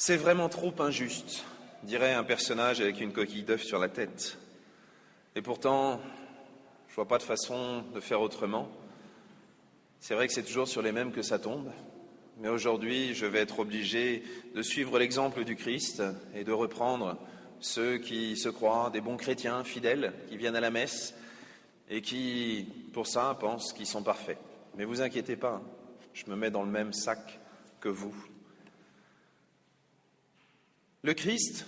C'est vraiment trop injuste, dirait un personnage avec une coquille d'œuf sur la tête. Et pourtant, je vois pas de façon de faire autrement. C'est vrai que c'est toujours sur les mêmes que ça tombe, mais aujourd'hui, je vais être obligé de suivre l'exemple du Christ et de reprendre ceux qui se croient des bons chrétiens fidèles, qui viennent à la messe et qui, pour ça, pensent qu'ils sont parfaits. Mais vous inquiétez pas, je me mets dans le même sac que vous. Le Christ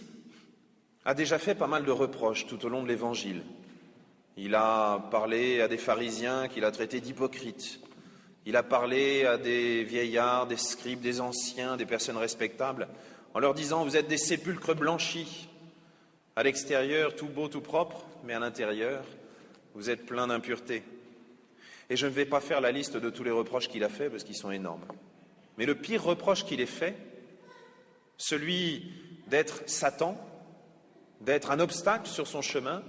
a déjà fait pas mal de reproches tout au long de l'Évangile. Il a parlé à des pharisiens qu'il a traités d'hypocrites. Il a parlé à des vieillards, des scribes, des anciens, des personnes respectables, en leur disant « Vous êtes des sépulcres blanchis, à l'extérieur tout beau, tout propre, mais à l'intérieur, vous êtes pleins d'impureté. » Et je ne vais pas faire la liste de tous les reproches qu'il a faits, parce qu'ils sont énormes. Mais le pire reproche qu'il ait fait, celui d'être Satan, d'être un obstacle sur son chemin,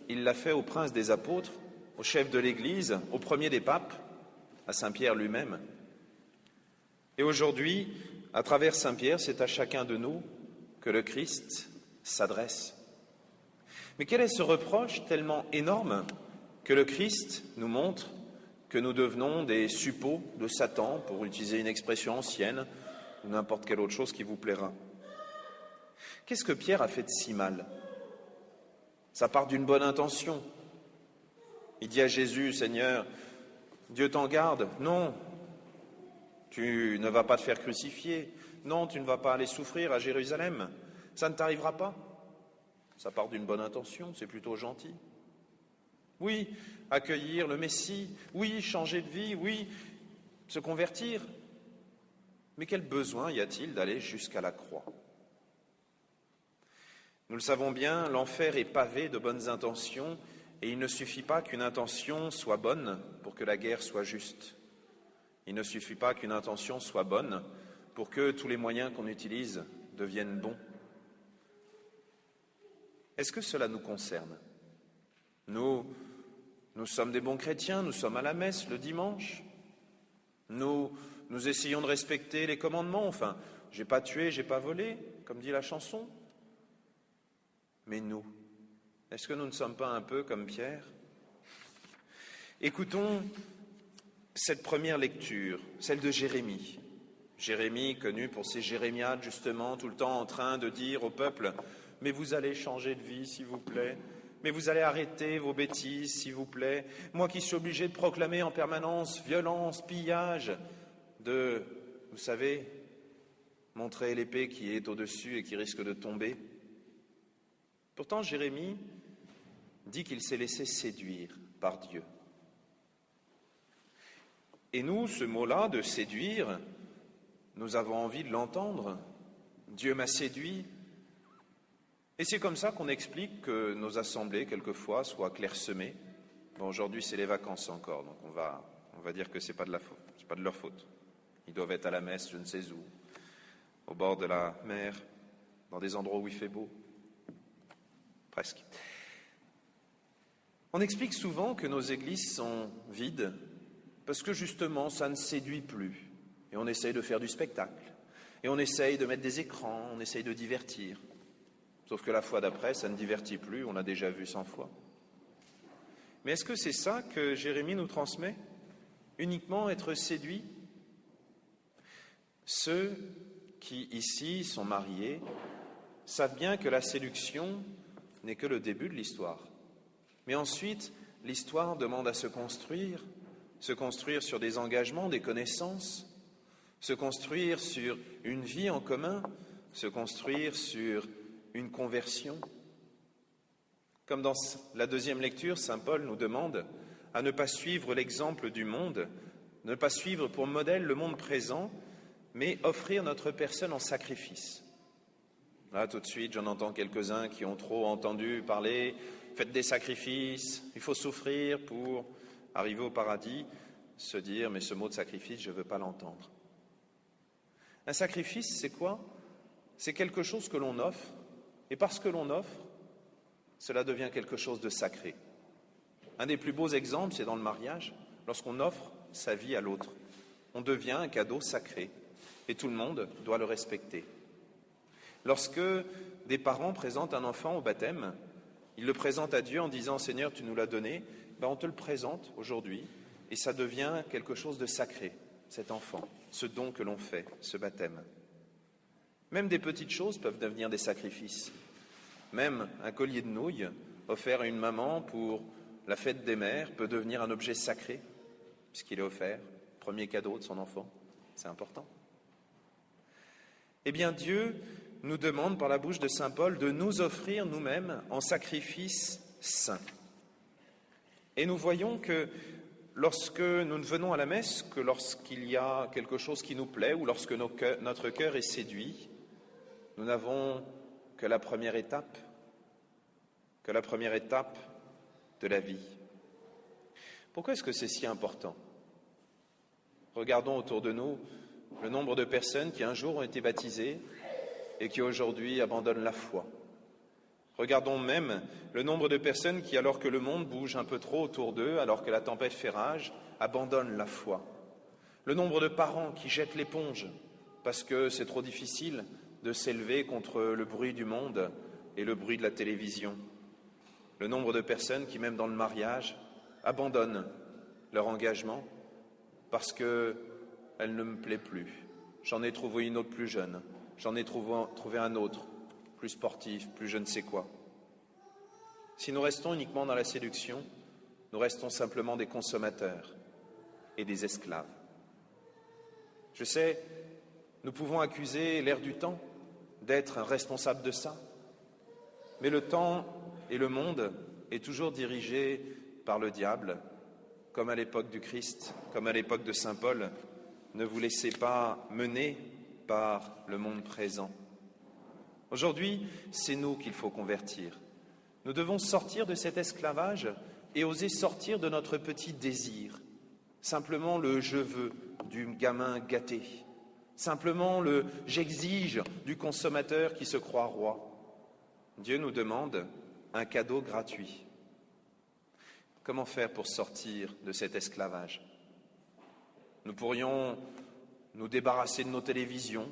il l'a fait au prince des apôtres, au chef de l'Église, au premier des papes, à Saint-Pierre lui-même. Et aujourd'hui, à travers Saint-Pierre, c'est à chacun de nous que le Christ s'adresse. Mais quel est ce reproche tellement énorme que le Christ nous montre que nous devenons des suppôts de Satan, pour utiliser une expression ancienne, ou n'importe quelle autre chose qui vous plaira? Qu'est-ce que Pierre a fait de si mal? Ça part d'une bonne intention. Il dit à Jésus, « Seigneur, Dieu t'en garde. Non, tu ne vas pas te faire crucifier. Non, tu ne vas pas aller souffrir à Jérusalem. Ça ne t'arrivera pas. » Ça part d'une bonne intention, c'est plutôt gentil. Oui, accueillir le Messie. Oui, changer de vie. Oui, se convertir. Mais quel besoin y a-t-il d'aller jusqu'à la croix? Nous le savons bien, l'enfer est pavé de bonnes intentions et il ne suffit pas qu'une intention soit bonne pour que la guerre soit juste. Il ne suffit pas qu'une intention soit bonne pour que tous les moyens qu'on utilise deviennent bons. Est-ce que cela nous concerne? Nous sommes des bons chrétiens, nous sommes à la messe le dimanche. Nous essayons de respecter les commandements. Enfin, j'ai pas tué, j'ai pas volé, comme dit la chanson. Mais nous, est-ce que nous ne sommes pas un peu comme Pierre? Écoutons cette première lecture, celle de Jérémie. Jérémie, connu pour ses jérémiades, justement, tout le temps en train de dire au peuple « Mais vous allez changer de vie, s'il vous plaît. Mais vous allez arrêter vos bêtises, s'il vous plaît. Moi qui suis obligé de proclamer en permanence violence, pillage, vous savez, montrer l'épée qui est au-dessus et qui risque de tomber. » Pourtant, Jérémie dit qu'il s'est laissé séduire par Dieu. Et nous, ce mot-là de séduire, nous avons envie de l'entendre. Dieu m'a séduit. Et c'est comme ça qu'on explique que nos assemblées, quelquefois, soient clairsemées. Bon, aujourd'hui, c'est les vacances encore, donc on va dire que c'est pas de leur faute. Ils doivent être à la messe, je ne sais où, au bord de la mer, dans des endroits où il fait beau. Presque. On explique souvent que nos églises sont vides parce que justement ça ne séduit plus. Et on essaye de faire du spectacle. Et on essaye de mettre des écrans, on essaye de divertir. Sauf que la fois d'après, ça ne divertit plus, on l'a déjà vu 100 fois. Mais est-ce que c'est ça que Jérémie nous transmet? Uniquement être séduit? Ceux qui ici sont mariés savent bien que la séduction n'est que le début de l'histoire. Mais ensuite, l'histoire demande à se construire sur des engagements, des connaissances, se construire sur une vie en commun, se construire sur une conversion. Comme dans la deuxième lecture, saint Paul nous demande à ne pas suivre l'exemple du monde, ne pas suivre pour modèle le monde présent, mais offrir notre personne en sacrifice. Là, tout de suite, j'en entends quelques-uns qui ont trop entendu parler « faites des sacrifices, il faut souffrir pour arriver au paradis », se dire « mais ce mot de sacrifice, je ne veux pas l'entendre ». Un sacrifice, c'est quoi? C'est quelque chose que l'on offre, et parce que l'on offre, cela devient quelque chose de sacré. Un des plus beaux exemples, c'est dans le mariage, lorsqu'on offre sa vie à l'autre. On devient un cadeau sacré, et tout le monde doit le respecter. Lorsque des parents présentent un enfant au baptême, ils le présentent à Dieu en disant « Seigneur, tu nous l'as donné », on te le présente aujourd'hui et ça devient quelque chose de sacré, cet enfant, ce don que l'on fait, ce baptême. Même des petites choses peuvent devenir des sacrifices. Même un collier de nouilles offert à une maman pour la fête des mères peut devenir un objet sacré, puisqu'il est offert, premier cadeau de son enfant. C'est important. Eh bien, Dieu nous demande par la bouche de saint Paul de nous offrir nous-mêmes en sacrifice saint. Et nous voyons que lorsque nous ne venons à la messe que lorsqu'il y a quelque chose qui nous plaît ou lorsque notre cœur est séduit, nous n'avons que la première étape de la vie. Pourquoi est-ce que c'est si important ? Regardons autour de nous le nombre de personnes qui un jour ont été baptisées et qui aujourd'hui abandonnent la foi. Regardons même le nombre de personnes qui, alors que le monde bouge un peu trop autour d'eux, alors que la tempête fait rage, abandonnent la foi. Le nombre de parents qui jettent l'éponge parce que c'est trop difficile de s'élever contre le bruit du monde et le bruit de la télévision. Le nombre de personnes qui, même dans le mariage, abandonnent leur engagement parce qu'elle ne me plaît plus. J'en ai trouvé une autre plus jeune, j'en ai trouvé un autre, plus sportif, plus je ne sais quoi. Si nous restons uniquement dans la séduction, nous restons simplement des consommateurs et des esclaves. Je sais, nous pouvons accuser l'air du temps d'être responsable de ça, mais le temps et le monde est toujours dirigé par le diable, comme à l'époque du Christ, comme à l'époque de saint Paul. Ne vous laissez pas mener par le monde présent. Aujourd'hui, c'est nous qu'il faut convertir. Nous devons sortir de cet esclavage et oser sortir de notre petit désir, simplement le « je veux » du gamin gâté, simplement le « j'exige » du consommateur qui se croit roi. Dieu nous demande un cadeau gratuit. Comment faire pour sortir de cet esclavage ? Nous pourrions nous débarrasser de nos télévisions,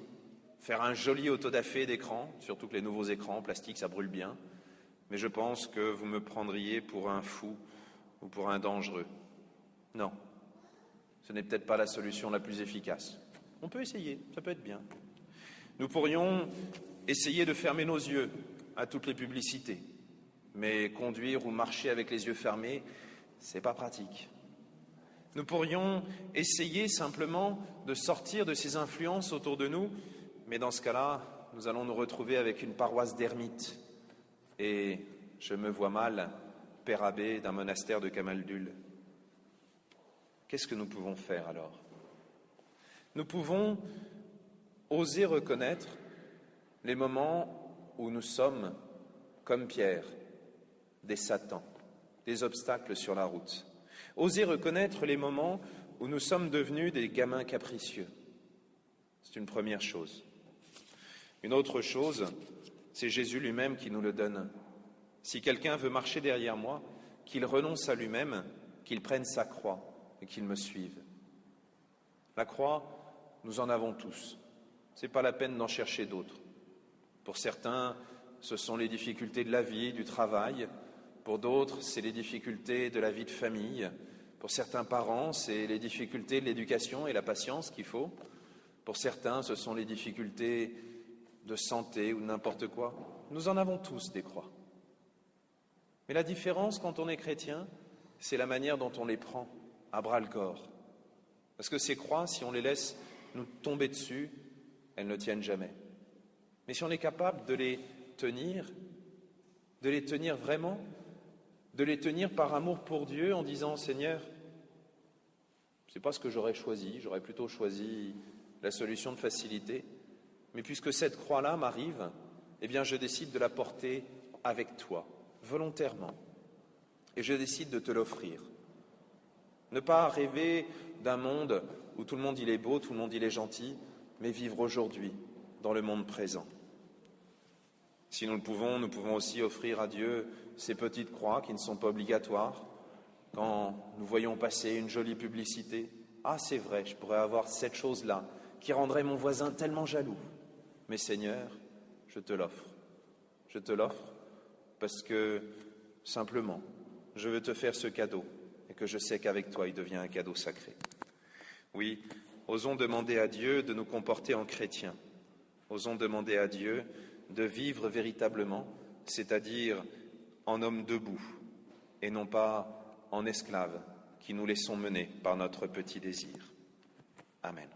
faire un joli autodafé d'écran, surtout que les nouveaux écrans en plastique, ça brûle bien, mais je pense que vous me prendriez pour un fou ou pour un dangereux. Non, ce n'est peut-être pas la solution la plus efficace. On peut essayer, ça peut être bien. Nous pourrions essayer de fermer nos yeux à toutes les publicités, mais conduire ou marcher avec les yeux fermés, c'est pas pratique. Nous pourrions essayer simplement de sortir de ces influences autour de nous, mais dans ce cas-là, nous allons nous retrouver avec une paroisse d'ermites. Et je me vois mal père abbé d'un monastère de Camaldule. Qu'est-ce que nous pouvons faire alors ? Nous pouvons oser reconnaître les moments où nous sommes, comme Pierre, des satans, des obstacles sur la route. Oser reconnaître les moments où nous sommes devenus des gamins capricieux. C'est une première chose. Une autre chose, c'est Jésus lui-même qui nous le donne. Si quelqu'un veut marcher derrière moi, qu'il renonce à lui-même, qu'il prenne sa croix et qu'il me suive. La croix, nous en avons tous. Ce n'est pas la peine d'en chercher d'autres. Pour certains, ce sont les difficultés de la vie, du travail. Pour d'autres, c'est les difficultés de la vie de famille. Pour certains parents, c'est les difficultés de l'éducation et la patience qu'il faut. Pour certains, ce sont les difficultés de santé ou de n'importe quoi. Nous en avons tous des croix. Mais la différence quand on est chrétien, c'est la manière dont on les prend à bras-le-corps. Parce que ces croix, si on les laisse nous tomber dessus, elles ne tiennent jamais. Mais si on est capable de les tenir vraiment, de les tenir par amour pour Dieu en disant « Seigneur, ce n'est pas ce que j'aurais choisi, j'aurais plutôt choisi la solution de facilité, mais puisque cette croix-là m'arrive, eh bien je décide de la porter avec toi, volontairement, et je décide de te l'offrir. Ne pas rêver d'un monde où tout le monde il est beau, tout le monde il est gentil, mais vivre aujourd'hui, dans le monde présent. Si nous le pouvons, nous pouvons aussi offrir à Dieu ces petites croix qui ne sont pas obligatoires. Quand nous voyons passer une jolie publicité, « Ah, c'est vrai, je pourrais avoir cette chose-là qui rendrait mon voisin tellement jaloux. Mais Seigneur, je te l'offre. Je te l'offre parce que, simplement, je veux te faire ce cadeau et que je sais qu'avec toi, il devient un cadeau sacré. Oui, osons demander à Dieu de nous comporter en chrétiens. Osons demander à Dieu de vivre véritablement, c'est-à-dire en homme debout et non pas en esclaves qui nous laissons mener par notre petit désir. Amen.